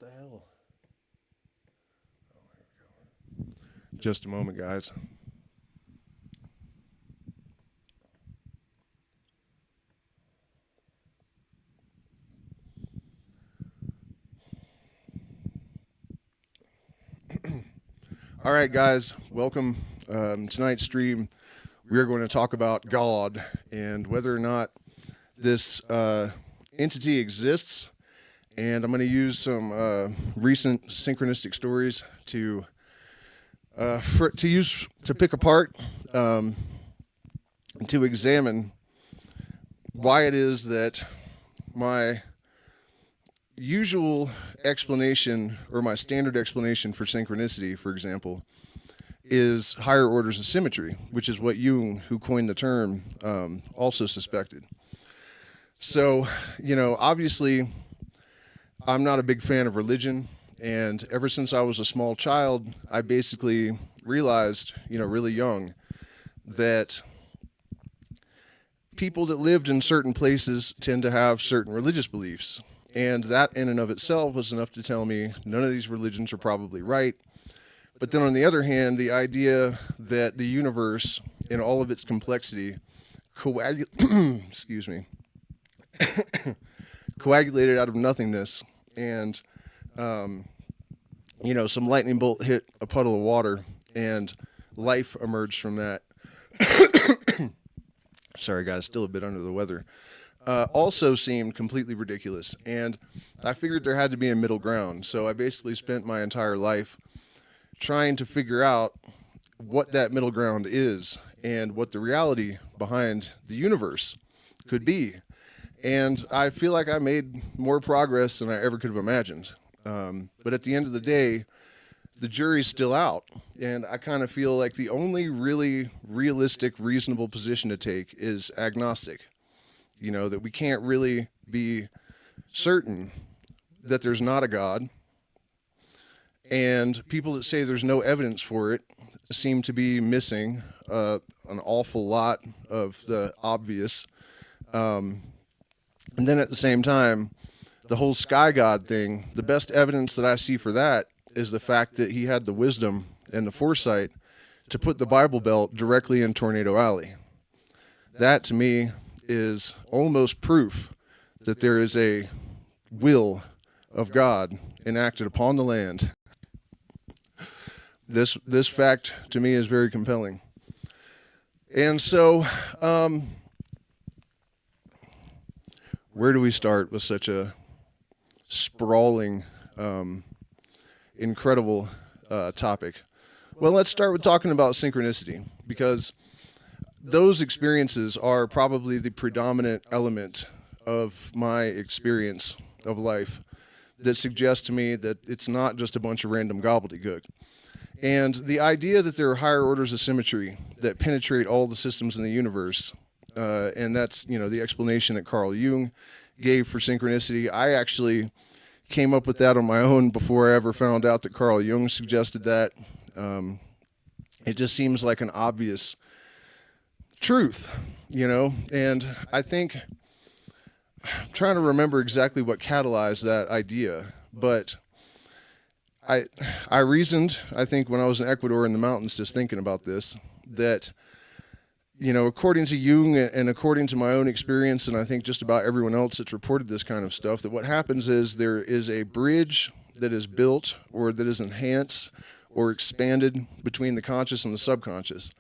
the hell? Oh, here we go. Just a moment, guys. All right, guys, welcome. Tonight's stream, we are going to talk about God and whether or not this entity exists. And I'm going to use some recent synchronistic stories to pick apart and to examine why it is that my usual explanation, or my standard explanation for synchronicity, for example, is higher orders of symmetry, which is what Jung, who coined the term, also suspected. So, obviously, I'm not a big fan of religion, and ever since I was a small child, I basically realized, really young, that people that lived in certain places tend to have certain religious beliefs. And that in and of itself was enough to tell me none of these religions are probably right. But then on the other hand, the idea that the universe in all of its complexity excuse me, coagulated out of nothingness, and some lightning bolt hit a puddle of water and life emerged from that. Sorry guys, still a bit under the weather. Also seemed completely ridiculous, and I figured there had to be a middle ground. So I basically spent my entire life trying to figure out what that middle ground is and what the reality behind the universe could be. And I feel like I made more progress than I ever could have imagined. But at the end of the day, the jury's still out, and I kind of feel like the only really realistic, reasonable position to take is agnostic. That we can't really be certain that there's not a God. And people that say there's no evidence for it seem to be missing an awful lot of the obvious. And then at the same time, the whole sky god thing, the best evidence that I see for that is the fact that he had the wisdom and the foresight to put the Bible Belt directly in Tornado Alley. That, to me, is almost proof that there is a will of God enacted upon the land. This fact to me is very compelling. And so, where do we start with such a sprawling, incredible topic? Well, let's start with talking about synchronicity, because those experiences are probably the predominant element of my experience of life that suggests to me that it's not just a bunch of random gobbledygook. And the idea that there are higher orders of symmetry that penetrate all the systems in the universe, and that's, the explanation that Carl Jung gave for synchronicity. I actually came up with that on my own before I ever found out that Carl Jung suggested that. It just seems like an obvious truth, and I think I'm trying to remember exactly what catalyzed that idea, but I reasoned, I think when I was in Ecuador in the mountains just thinking about this, that, according to Jung and according to my own experience, and I think just about everyone else that's reported this kind of stuff, that what happens is there is a bridge that is built or that is enhanced or expanded between the conscious and the subconscious.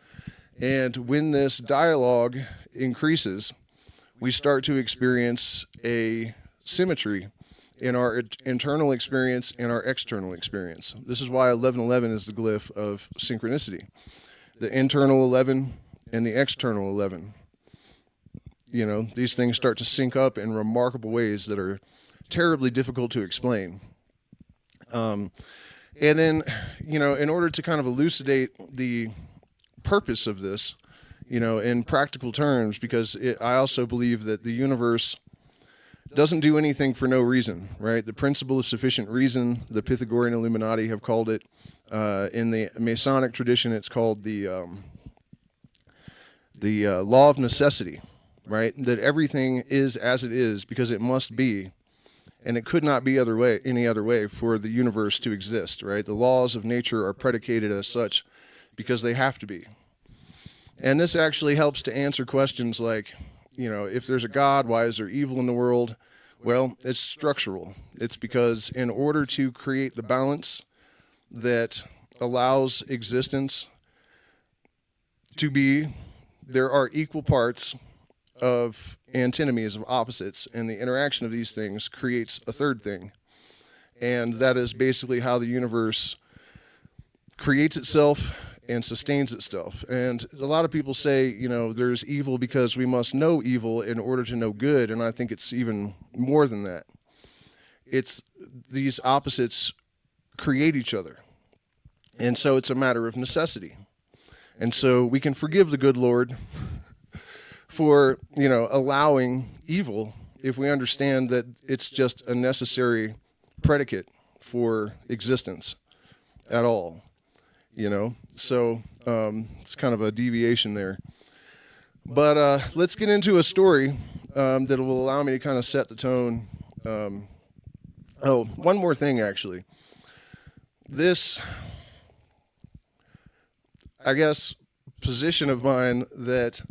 And when this dialogue increases, we start to experience a symmetry in our internal experience and our external experience. This is why 1111 is the glyph of synchronicity. The internal 11 and the external 11. These things start to sync up in remarkable ways that are terribly difficult to explain. And then, in order to kind of elucidate the purpose of this, in practical terms, because I also believe that the universe doesn't do anything for no reason, right? The principle of sufficient reason, the Pythagorean Illuminati have called it. In the Masonic tradition, it's called the law of necessity, right? That everything is as it is because it must be. And it could not be any other way for the universe to exist, right? The laws of nature are predicated as such because they have to be. And this actually helps to answer questions like, if there's a God, why is there evil in the world? Well, it's structural. It's because in order to create the balance that allows existence to be, there are equal parts of antinomies, of opposites, and the interaction of these things creates a third thing. And that is basically how the universe creates itself and sustains itself. And a lot of people say, there's evil because we must know evil in order to know good, and I think it's even more than that. It's these opposites create each other. And so it's a matter of necessity. And so we can forgive the good Lord for, allowing evil if we understand that it's just a necessary predicate for existence at all, So it's kind of a deviation there. But let's get into a story that will allow me to kind of set the tone. One more thing, actually. This, I guess, position of mine that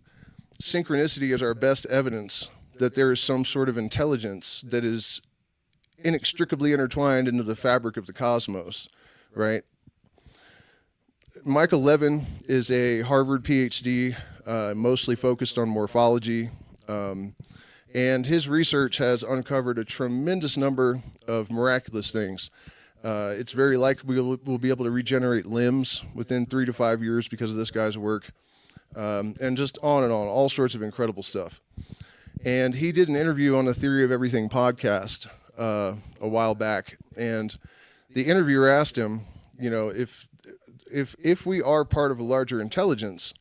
synchronicity is our best evidence that there is some sort of intelligence that is inextricably intertwined into the fabric of the cosmos, right? Michael Levin is a Harvard PhD, mostly focused on morphology, and his research has uncovered a tremendous number of miraculous things. It's very likely we'll be able to regenerate limbs within 3 to 5 years because of this guy's work. And just on and on, all sorts of incredible stuff. And he did an interview on the Theory of Everything podcast a while back, and the interviewer asked him, if we are part of a larger intelligence,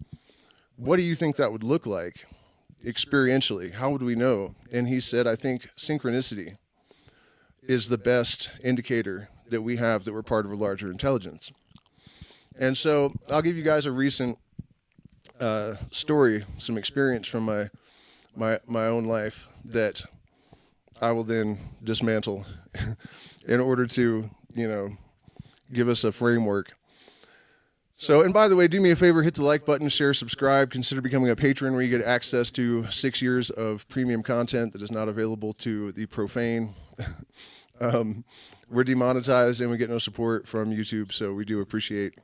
what do you think that would look like experientially? How would we know? And he said, I think synchronicity is the best indicator that we have that we're part of a larger intelligence. And so I'll give you guys a recent story, some experience from my own life that I will then dismantle in order to, give us a framework. So, and by the way, do me a favor, hit the like button, share, subscribe, consider becoming a patron where you get access to 6 years of premium content that is not available to the profane. We're demonetized and we get no support from YouTube, so we do appreciate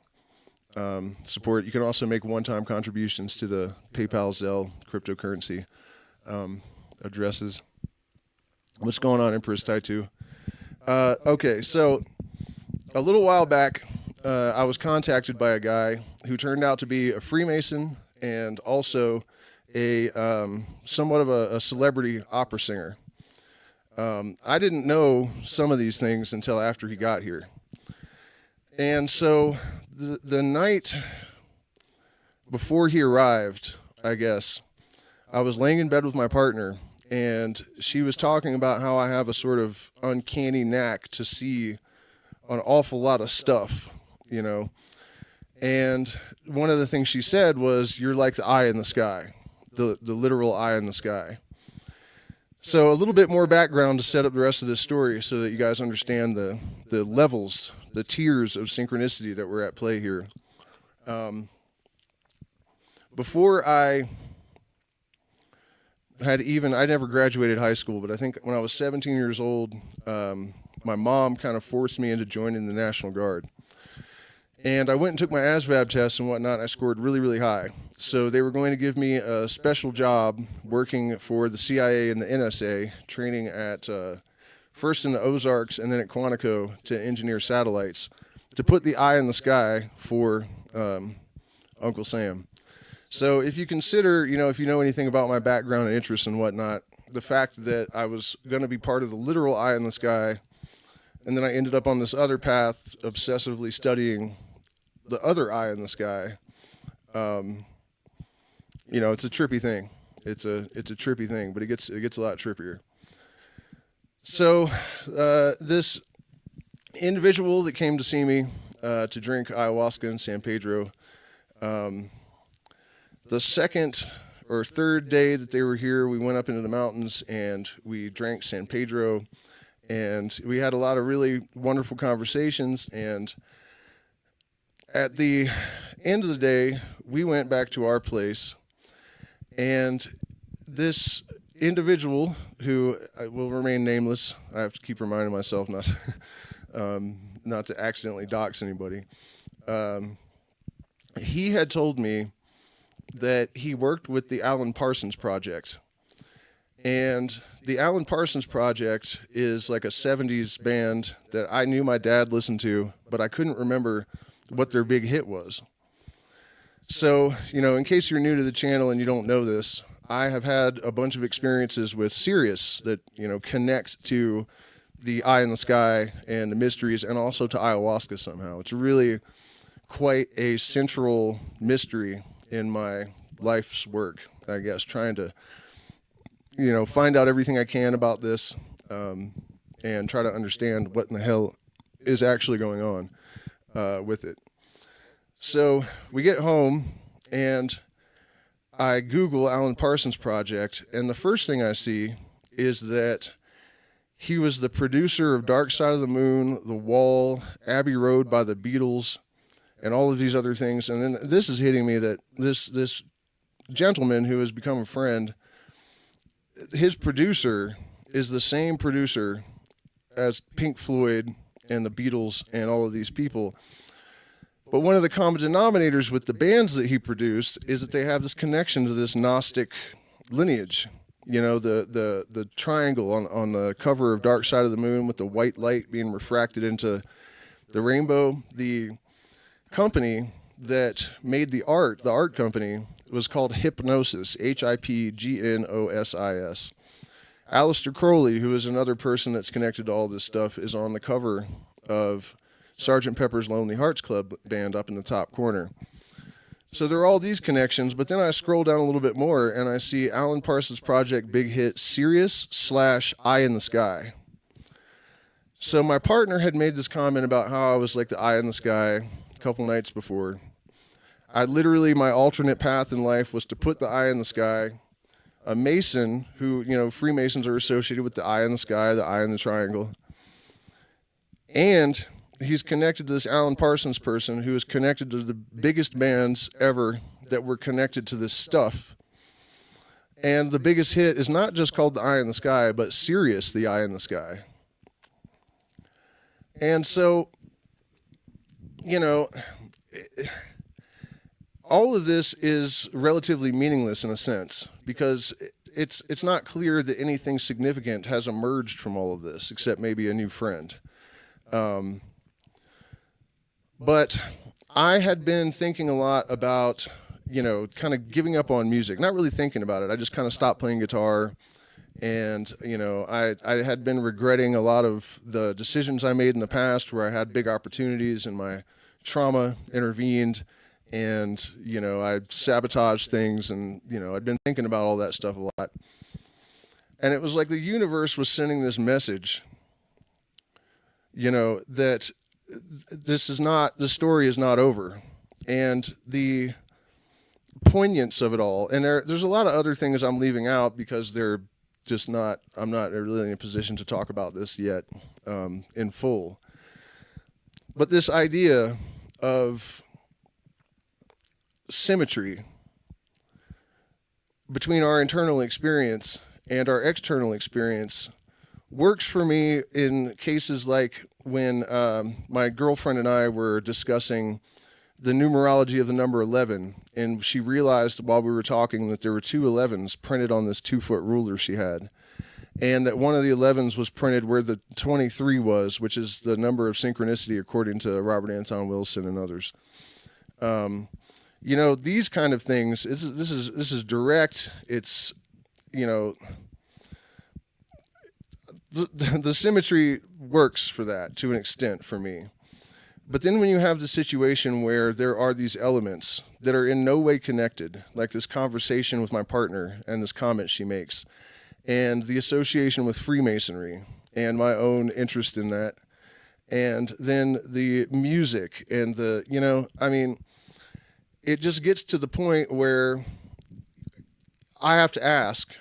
support. You can also make one-time contributions to the PayPal, Zelle, cryptocurrency addresses. What's going on, Empress Taitu? Okay, so a little while back, I was contacted by a guy who turned out to be a Freemason and also a somewhat of a celebrity opera singer. I didn't know some of these things until after he got here. And so the night before he arrived, I guess, I was laying in bed with my partner, and she was talking about how I have a sort of uncanny knack to see an awful lot of stuff, And one of the things she said was, you're like the eye in the sky, the literal eye in the sky. So a little bit more background to set up the rest of this story so that you guys understand the levels, the tiers of synchronicity that were at play here. Before I never graduated high school, but I think when I was 17 years old, my mom kind of forced me into joining the National Guard. And I went and took my ASVAB test and whatnot, and I scored really, really high. So they were going to give me a special job working for the CIA and the NSA, training at first in the Ozarks and then at Quantico to engineer satellites, to put the eye in the sky for Uncle Sam. So if you consider, if you know anything about my background and interests and whatnot, the fact that I was going to be part of the literal eye in the sky, and then I ended up on this other path, obsessively studying the other eye in the sky. It's a trippy thing. It's a trippy thing, but it gets a lot trippier. So this individual that came to see me to drink ayahuasca in San Pedro, the second or third day that they were here, we went up into the mountains and we drank San Pedro. And we had a lot of really wonderful conversations. And at the end of the day, we went back to our place. And this individual, who will remain nameless, I have to keep reminding myself not to accidentally dox anybody. He had told me that he worked with the Alan Parsons Project. And the Alan Parsons Project is like a 70s band that I knew my dad listened to, but I couldn't remember what their big hit was. So, in case you're new to the channel and you don't know this, I have had a bunch of experiences with Sirius that, connect to the eye in the sky and the mysteries, and also to ayahuasca somehow. It's really quite a central mystery in my life's work, I guess, trying to, find out everything I can about this, and try to understand what in the hell is actually going on with it. So we get home, and I Google Alan Parsons Project, and the first thing I see is that he was the producer of Dark Side of the Moon, The Wall, Abbey Road by the Beatles, and all of these other things. And then this is hitting me that this gentleman who has become a friend, his producer is the same producer as Pink Floyd and the Beatles and all of these people. But one of the common denominators with the bands that he produced is that they have this connection to this Gnostic lineage. The triangle on the cover of Dark Side of the Moon with the white light being refracted into the rainbow. The company that made the art company, was called Hypnosis, Hipgnosis. Aleister Crowley, who is another person that's connected to all this stuff, is on the cover of Sgt. Pepper's Lonely Hearts Club Band up in the top corner. So there are all these connections, but then I scroll down a little bit more and I see Alan Parsons Project big hit Sirius/Eye in the Sky. So my partner had made this comment about how I was like the eye in the sky a couple nights before. My alternate path in life was to put the eye in the sky. A Mason who, Freemasons are associated with the eye in the sky, the eye in the triangle. And he's connected to this Alan Parsons person who is connected to the biggest bands ever that were connected to this stuff. And the biggest hit is not just called The Eye in the Sky, but Sirius, The Eye in the Sky. And so, all of this is relatively meaningless in a sense, because it's not clear that anything significant has emerged from all of this, except maybe a new friend. But I had been thinking a lot about, kind of giving up on music, not really thinking about it. I just kind of stopped playing guitar. And, I had been regretting a lot of the decisions I made in the past where I had big opportunities and my trauma intervened, and, I sabotaged things, and, I'd been thinking about all that stuff a lot. And it was like the universe was sending this message, that the story is not over. And the poignance of it all, and there's a lot of other things I'm leaving out because I'm not really in a position to talk about this yet in full. But this idea of symmetry between our internal experience and our external experience works for me in cases like when my girlfriend and I were discussing the numerology of the number 11, and she realized while we were talking that there were two 11s printed on this 2-foot ruler she had, and that one of the 11s was printed where the 23 was, which is the number of synchronicity according to Robert Anton Wilson and others. These kind of things, this is direct. It's, the symmetry works for that to an extent for me. But then when you have the situation where there are these elements that are in no way connected, like this conversation with my partner and this comment she makes, and the association with Freemasonry and my own interest in that, and then the music and it just gets to the point where I have to ask,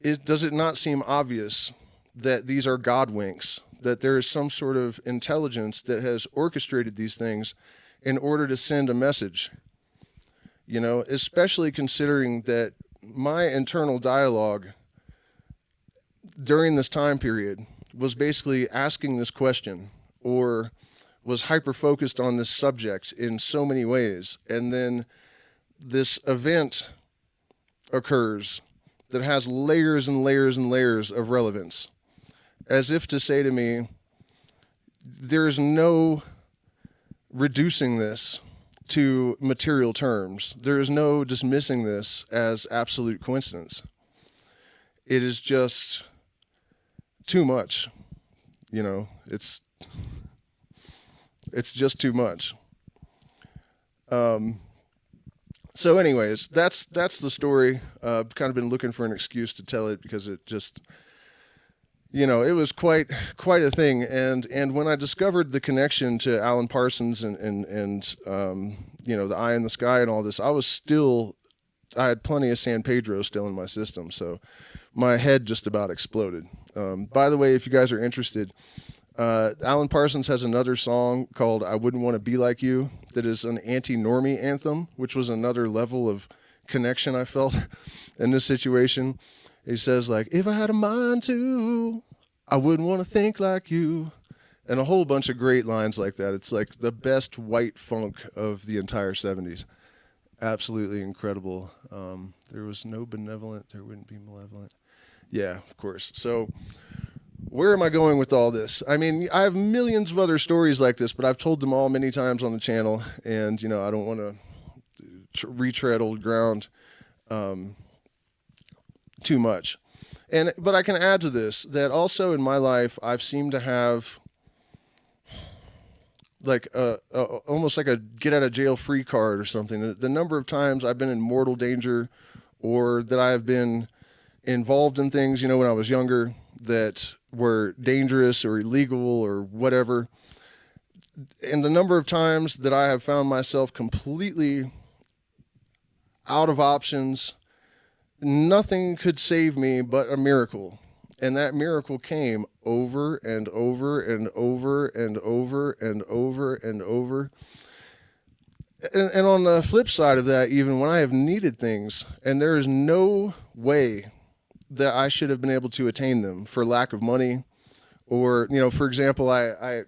does it not seem obvious that these are God winks, that there is some sort of intelligence that has orchestrated these things in order to send a message. You know, especially considering that my internal dialogue during this time period was basically asking this question, or was hyper-focused on this subject in so many ways. And then this event occurs that has layers and layers and layers of relevance, as if to say to me, there's no reducing this to material terms. There is no dismissing this as absolute coincidence. It is just too much. You know, it's just too much. So anyways, that's the story. I've kind of been looking for an excuse to tell it because it just, you know, it was quite a thing. And when I discovered the connection to Alan Parsons and you know, the eye in the sky and all this, I had plenty of San Pedro still in my system. So my head just about exploded. By the way, if you guys are interested, Alan Parsons has another song called I Wouldn't Want to Be Like You that is an anti-normie anthem, which was another level of connection I felt in this situation. He says, like, if I had a mind to, I wouldn't want to think like you. And a whole bunch of great lines like that. It's like the best white funk of the entire 70s. Absolutely incredible. There was no benevolent, there wouldn't be malevolent. Yeah, of course. So where am I going with all this? I mean, I have millions of other stories like this, but I've told them all many times on the channel, and, you know, I don't want to retread old ground too much. But I can add to this that also in my life, I've seemed to have like almost like a get out of jail free card or something. The number of times I've been in mortal danger, or that I have been involved in things, you know, when I was younger that were dangerous or illegal or whatever. And the number of times that I have found myself completely out of options, nothing could save me but a miracle. And that miracle came over and over and over and over and over and over. And on the flip side of that, even when I have needed things and there is no way that I should have been able to attain them for lack of money, or, you know, for example, I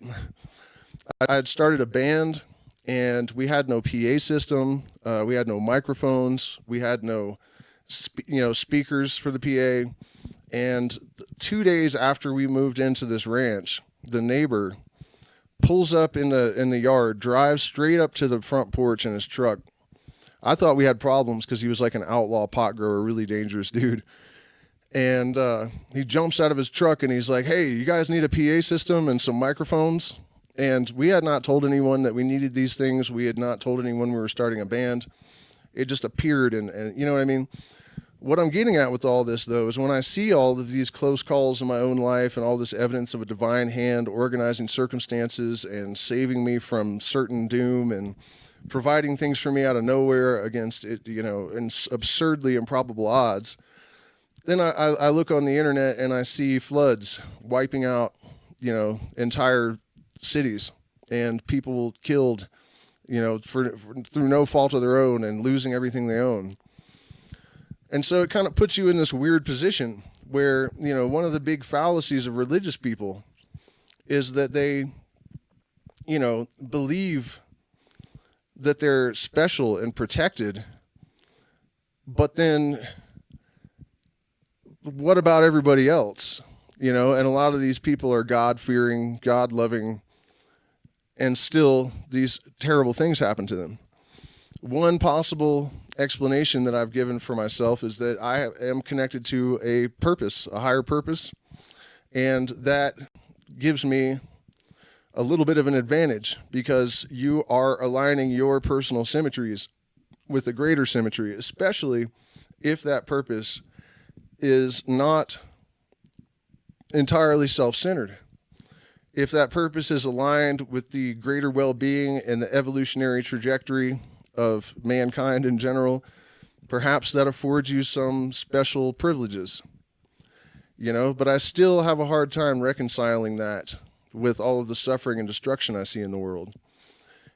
had started a band and we had no PA system, we had no microphones, we had no speakers for the PA. And 2 days after we moved into this ranch, the neighbor pulls up in the yard, drives straight up to the front porch in his truck. I thought we had problems because he was like an outlaw pot grower, really dangerous dude. And he jumps out of his truck and he's like, hey, you guys need a PA system and some microphones? And we had not told anyone that we needed these things. We had not told anyone we were starting a band. It just appeared, and you know what I mean? What I'm getting at with all this, though, is when I see all of these close calls in my own life and all this evidence of a divine hand organizing circumstances and saving me from certain doom and providing things for me out of nowhere against it, you know, in absurdly improbable odds, then I look on the internet and I see floods wiping out, you know, entire cities and people killed, you know, for through no fault of their own and losing everything they own. And so it kind of puts you in this weird position where, you know, one of the big fallacies of religious people is that they, you know, believe that they're special and protected, but then what about everybody else? You know, and a lot of these people are God-fearing, God-loving, and still these terrible things happen to them. One possible explanation that I've given for myself is that I am connected to a purpose, a higher purpose, and that gives me a little bit of an advantage because you are aligning your personal symmetries with a greater symmetry, especially if that purpose is not entirely self-centered. If that purpose is aligned with the greater well-being and the evolutionary trajectory of mankind in general, perhaps that affords you some special privileges. But I still have a hard time reconciling that with all of the suffering and destruction I see in the world,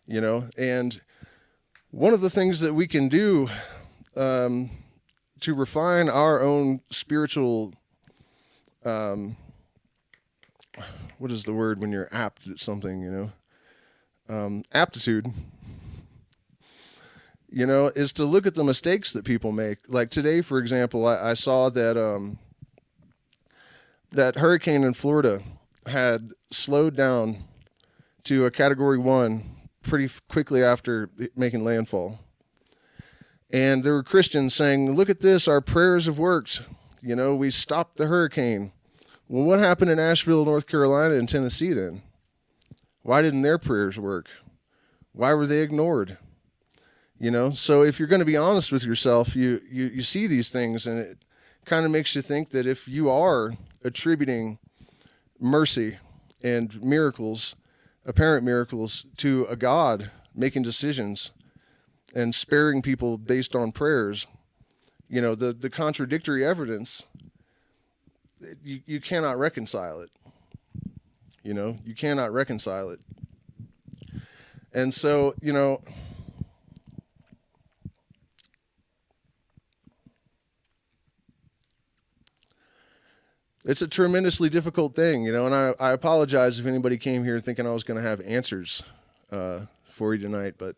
and one of the things that we can do to refine our own spiritual, what is the word when you're apt at something, aptitude, is to look at the mistakes that people make. Like today, for example, I saw that that hurricane in Florida had slowed down to a Category 1 pretty quickly after making landfall. And there were Christians saying, look at this, our prayers have worked. We stopped the hurricane. Well, what happened in Asheville, North Carolina, and Tennessee then? Why didn't their prayers work? Why were they ignored? So if you're going to be honest with yourself, you see these things, and it kind of makes you think that if you are attributing mercy and miracles, apparent miracles, to a God making decisions and sparing people based on prayers, the contradictory evidence, you cannot reconcile it. You cannot reconcile it. And so, it's a tremendously difficult thing, and I apologize if anybody came here thinking I was going to have answers for you tonight, but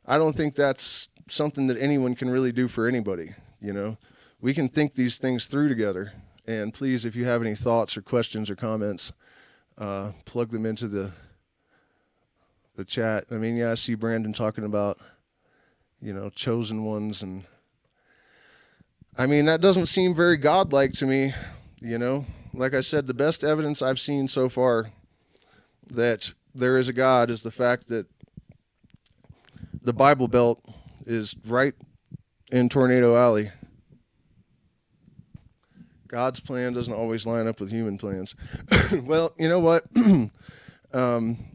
I don't think that's something that anyone can really do for anybody. We can think these things through together. And please, if you have any thoughts or questions or comments, plug them into the chat. I mean, I see Brandon talking about, chosen ones, and I mean, that doesn't seem very godlike to me. Like I said, the best evidence I've seen so far that there is a God is the fact that the Bible Belt is right in Tornado Alley. God's plan doesn't always line up with human plans. Well, you know what?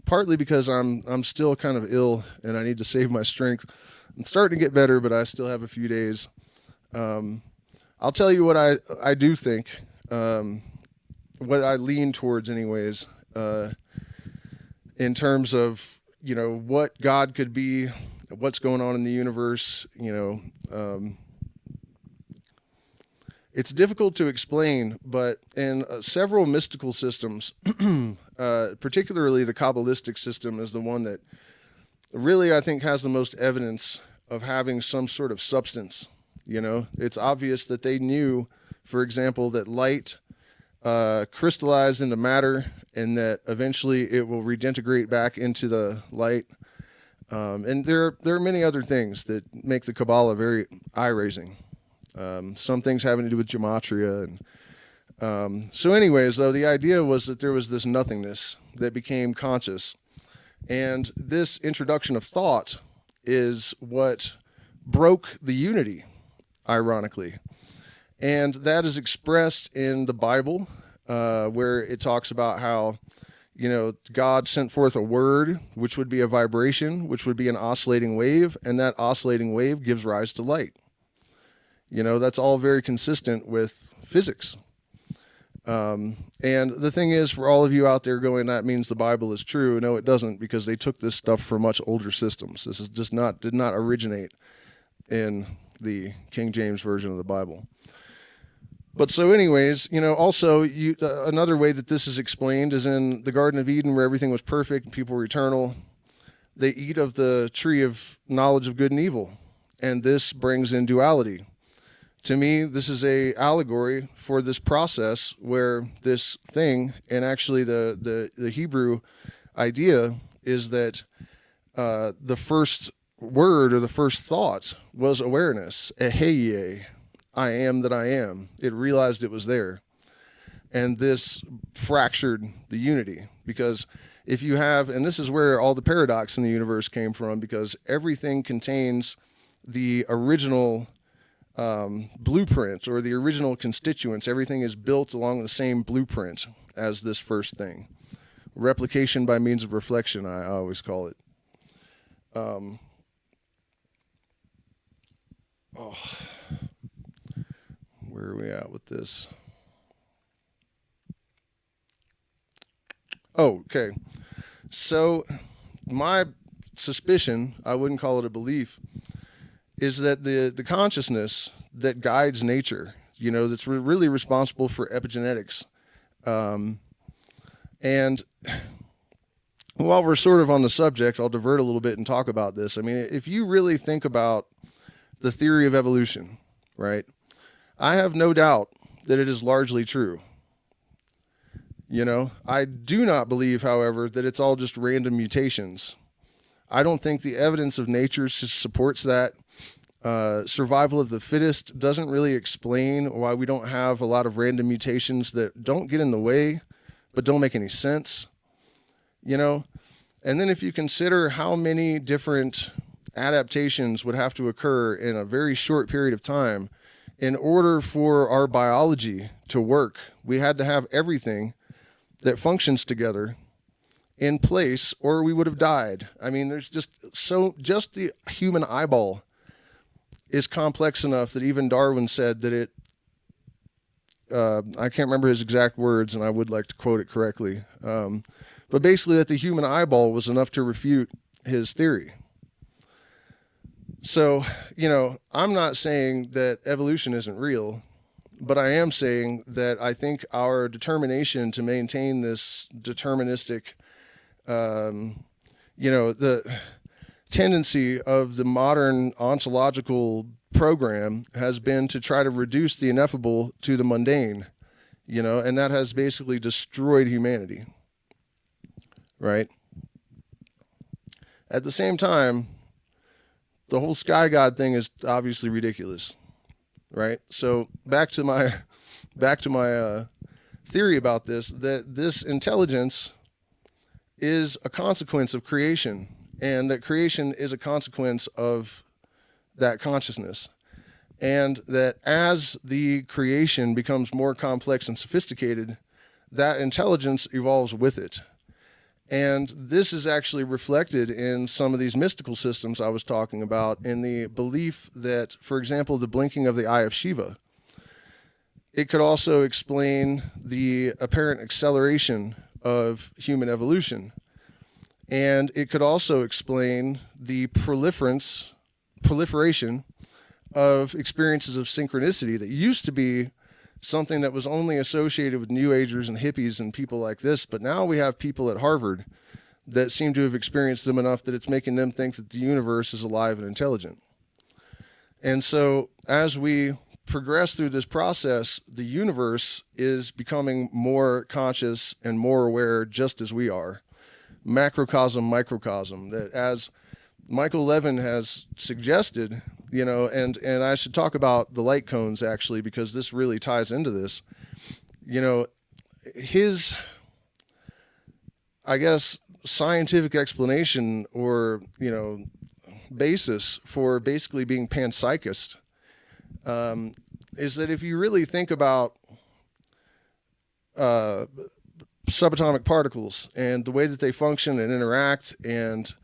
Partly because I'm still kind of ill and I need to save my strength. I'm starting to get better, but I still have a few days. I'll tell you what I do think, what I lean towards anyways, in terms of, what God could be, what's going on in the universe, it's difficult to explain, but in several mystical systems, particularly the Kabbalistic system is the one that really I think has the most evidence of having some sort of substance. It's obvious that they knew, for example, that light crystallized into matter and that eventually it will redintegrate back into the light. And there are many other things that make the Kabbalah very eye-raising. Some things having to do with gematria. And so anyways, though, the idea was that there was this nothingness that became conscious. And this introduction of thought is what broke the unity, ironically. And that is expressed in the Bible, where it talks about how, God sent forth a word, which would be a vibration, which would be an oscillating wave, and that oscillating wave gives rise to light. That's all very consistent with physics. And the thing is, for all of you out there going, that means the Bible is true. No, it doesn't, because they took this stuff from much older systems. This is did not originate in the King James Version of the Bible. But so anyways, also another way that this is explained is in the Garden of Eden, where everything was perfect and people were eternal. They eat of the tree of knowledge of good and evil, and this brings in duality. To me, this is a allegory for this process where this thing, and actually the Hebrew idea is that the first word or the first thought was awareness, eheye, I am that I am. It realized it was there. And this fractured the unity, because if you have, and this is where all the paradox in the universe came from, because everything contains the original blueprint or the original constituents. Everything is built along the same blueprint as this first thing. Replication by means of reflection, I always call it. Where are we at with this? Oh, okay. So my suspicion, I wouldn't call it a belief, is that the consciousness that guides nature, that's really responsible for epigenetics. And while we're sort of on the subject, I'll divert a little bit and talk about this. I mean, if you really think about the theory of evolution, right, I have no doubt that it is largely true. I do not believe, however, that it's all just random mutations. I don't think the evidence of nature supports that. Survival of the fittest doesn't really explain why we don't have a lot of random mutations that don't get in the way, but don't make any sense. And then if you consider how many different adaptations would have to occur in a very short period of time in order for our biology to work, we had to have everything that functions together in place or we would have died. I mean, there's just the human eyeball is complex enough that even Darwin said that it, I can't remember his exact words and I would like to quote it correctly, but basically that the human eyeball was enough to refute his theory. So, I'm not saying that evolution isn't real, but I am saying that I think our determination to maintain this deterministic, the tendency of the modern ontological program has been to try to reduce the ineffable to the mundane, and that has basically destroyed humanity, right? At the same time, the whole sky god thing is obviously ridiculous, right? So back to my theory about this, that this intelligence is a consequence of creation, and that creation is a consequence of that consciousness, and that as the creation becomes more complex and sophisticated, that intelligence evolves with it. And this is actually reflected in some of these mystical systems I was talking about, in the belief that, for example, the blinking of the eye of Shiva, it could also explain the apparent acceleration of human evolution. And it could also explain the proliferation of experiences of synchronicity that used to be something that was only associated with New Agers and hippies and people like this, but now we have people at Harvard that seem to have experienced them enough that it's making them think that the universe is alive and intelligent. And so as we progress through this process, the universe is becoming more conscious and more aware, just as we are. Macrocosm, microcosm, that as Michael Levin has suggested, and I should talk about the light cones actually, because this really ties into this. His, I guess, scientific explanation or, basis for basically being panpsychist is that if you really think about subatomic particles and the way that they function and interact, and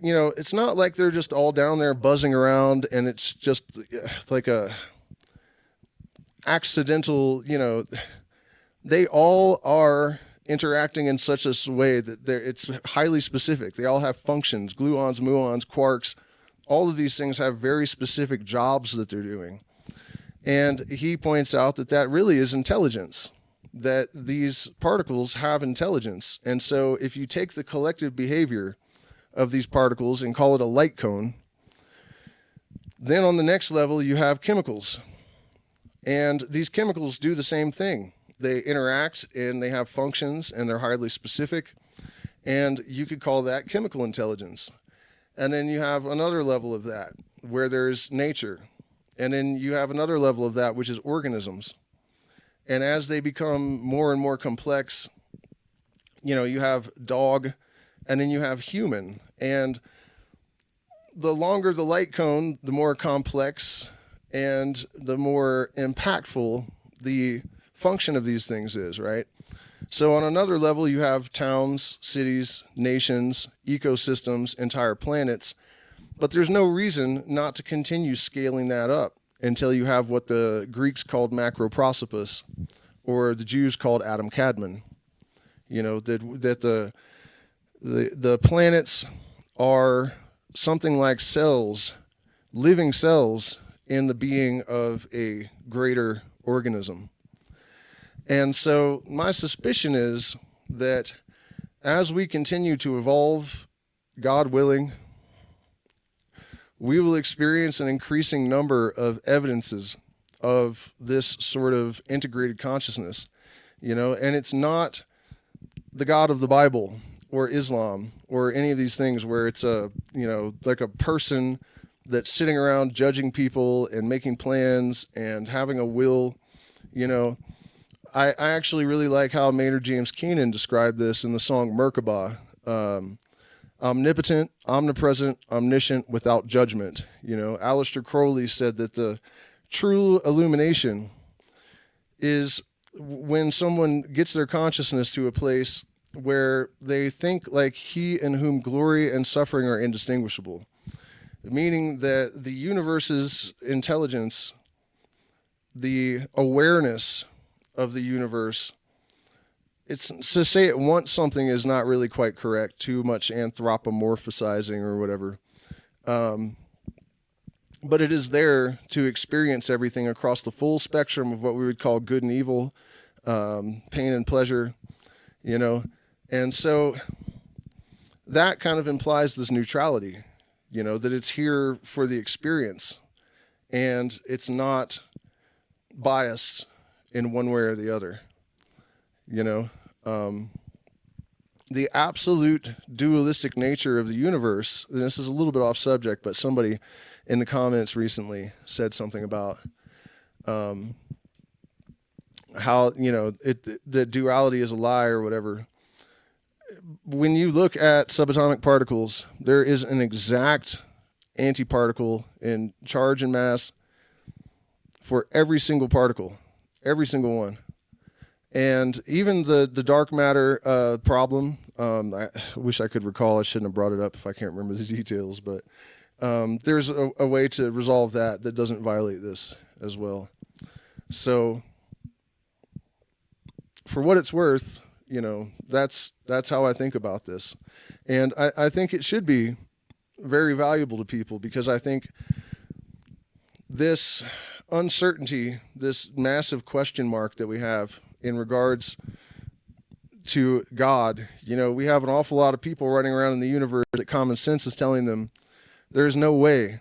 it's not like they're just all down there buzzing around and it's just like a accidental, they all are interacting in such a way that it's highly specific. They all have functions, gluons, muons, quarks. All of these things have very specific jobs that they're doing. And he points out that really is intelligence, that these particles have intelligence. And so if you take the collective behavior of these particles and call it a light cone, then on the next level you have chemicals. And these chemicals do the same thing. They interact and they have functions and they're highly specific. And you could call that chemical intelligence. And then you have another level of that where there's nature. And then you have another level of that, which is organisms. And as they become more and more complex, you have dog, and then you have human. And the longer the light cone, the more complex and the more impactful the function of these things is, right? So on another level, you have towns, cities, nations, ecosystems, entire planets. But there's no reason not to continue scaling that up until you have what the Greeks called macroprosopus, or the Jews called Adam Kadmon. that the planets are something like cells, living cells in the being of a greater organism. And so my suspicion is that as we continue to evolve, God willing, we will experience an increasing number of evidences of this sort of integrated consciousness, and it's not the God of the Bible or Islam or any of these things where it's like a person that's sitting around judging people and making plans and having a will. I actually really like how Maynard James Keenan described this in the song Merkabah. Omnipotent, omnipresent, omniscient, without judgment. Aleister Crowley said that the true illumination is when someone gets their consciousness to a place where they think like he in whom glory and suffering are indistinguishable, meaning that the universe's intelligence, the awareness of the universe, it's to say it wants something is not really quite correct. Too much anthropomorphizing or whatever. But it is there to experience everything across the full spectrum of what we would call good and evil, pain and pleasure, And so that kind of implies this neutrality, that it's here for the experience and it's not biased in one way or the other, the absolute dualistic nature of the universe. And this is a little bit off subject, but somebody in the comments recently said something about how the duality is a lie or whatever. When you look at subatomic particles, there is an exact antiparticle in charge and mass for every single particle, every single one. And even the dark matter problem, I wish I could recall. I shouldn't have brought it up if I can't remember the details. But there's a way to resolve that doesn't violate this as well. So for what it's worth, that's how I think about this. And I think it should be very valuable to people, because I think this uncertainty, this massive question mark that we have in regards to God, we have an awful lot of people running around in the universe that common sense is telling them there's no way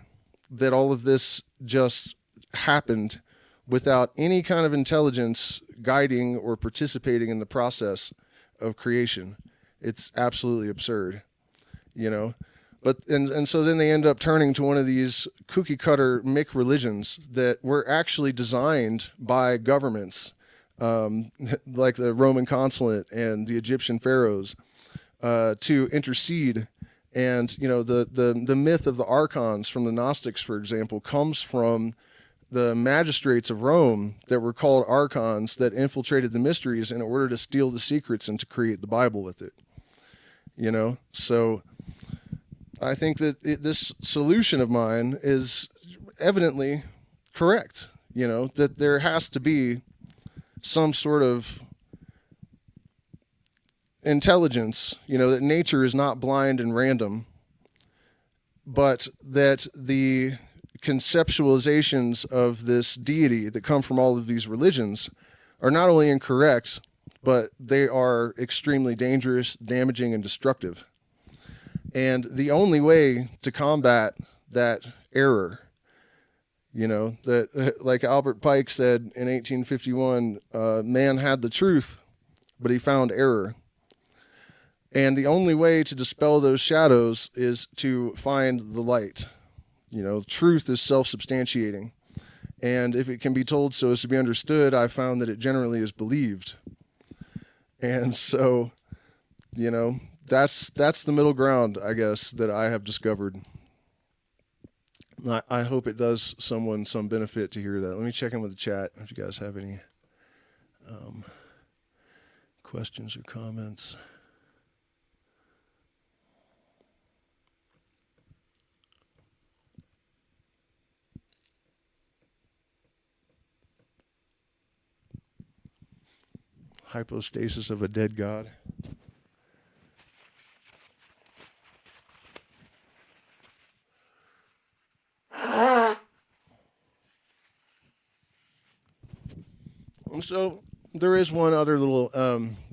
that all of this just happened without any kind of intelligence guiding or participating in the process of creation. It's absolutely absurd, But and so then they end up turning to one of these cookie cutter Mick religions that were actually designed by governments, like the Roman consulate and the Egyptian pharaohs, to intercede. And the myth of the archons from the Gnostics, for example, comes from the magistrates of Rome that were called archons that infiltrated the mysteries in order to steal the secrets and to create the Bible with it. So I think that this solution of mine is evidently correct, that there has to be some sort of intelligence, that nature is not blind and random, but that the conceptualizations of this deity that come from all of these religions are not only incorrect, but they are extremely dangerous, damaging, and destructive. And the only way to combat that error, that, like Albert Pike said in 1851, man had the truth, but he found error. And the only way to dispel those shadows is to find the light. Truth is self-substantiating. And if it can be told so as to be understood, I found that it generally is believed. And so, that's the middle ground, I guess, that I have discovered. I hope it does someone some benefit to hear that. Let me check in with the chat if you guys have any questions or comments. Hypostasis of a dead god. So there is one other little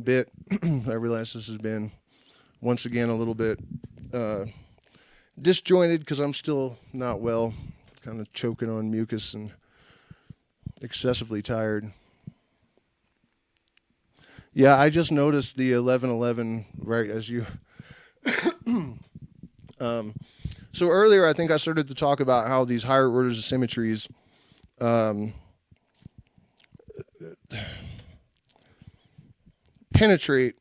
bit. I realize this has been, once again, a little bit disjointed because I'm still not well, kind of choking on mucus and excessively tired. Yeah, I just noticed the 11:11 right as you. So earlier, I think I started to talk about how these higher orders of symmetries penetrate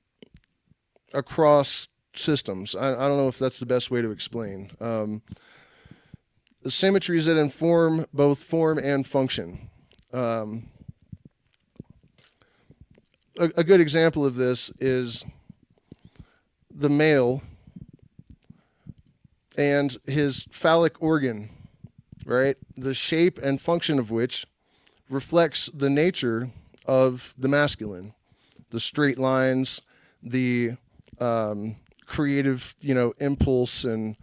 across systems. I don't know if that's the best way to explain. The symmetries that inform both form and function. A good example of this is the male and his phallic organ, right? The shape and function of which reflects the nature of the masculine. The straight lines, the creative, impulse, and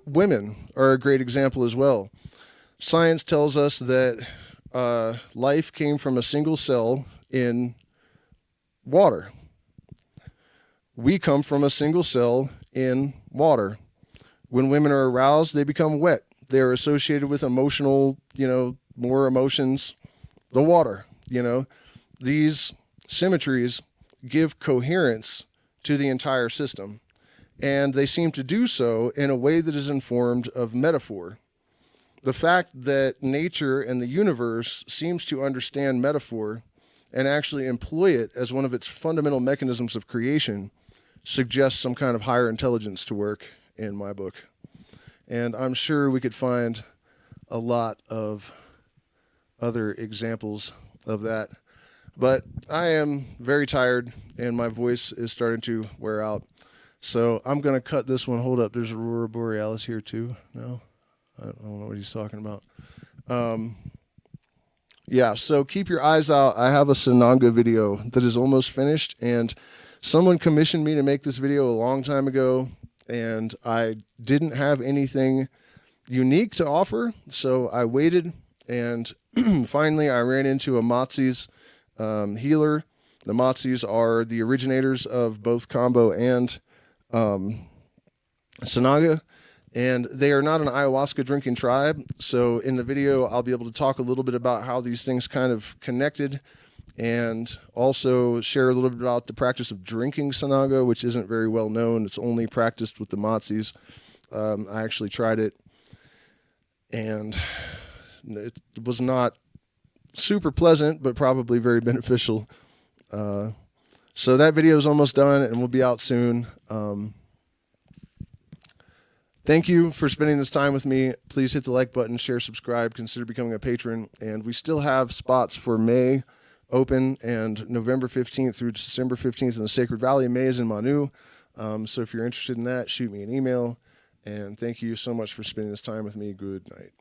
women are a great example as well. Science tells us that life came from a single cell in water. We come from a single cell in water. When women are aroused, they become wet. They're associated with emotional, more emotions. The water, these symmetries give coherence to the entire system. And they seem to do so in a way that is informed of metaphor. The fact that nature and the universe seems to understand metaphor and actually employ it as one of its fundamental mechanisms of creation suggests some kind of higher intelligence to work in my book. And I'm sure we could find a lot of other examples of that. But I am very tired and my voice is starting to wear out. So I'm going to cut this one. Hold up. There's Aurora Borealis here too. No? I don't know what he's talking about. Yeah, so keep your eyes out. I have a Sananga video that is almost finished, and someone commissioned me to make this video a long time ago, and I didn't have anything unique to offer, so I waited, and finally I ran into a Matzi's healer. The Matzi's are the originators of both Combo and Sanaga, and they are not an ayahuasca drinking tribe. So in the video, I'll be able to talk a little bit about how these things kind of connected, and also share a little bit about the practice of drinking Sanaga, which isn't very well known. It's only practiced with the Matzi's. I actually tried it, and it was not super pleasant, but probably very beneficial. So that video is almost done and will be out soon. Thank you for spending this time with me. Please hit the like button, share, subscribe, consider becoming a patron. And we still have spots for May open and November 15th through December 15th in the Sacred Valley. May is in Manu. So if you're interested in that, shoot me an email. And thank you so much for spending this time with me. Good night.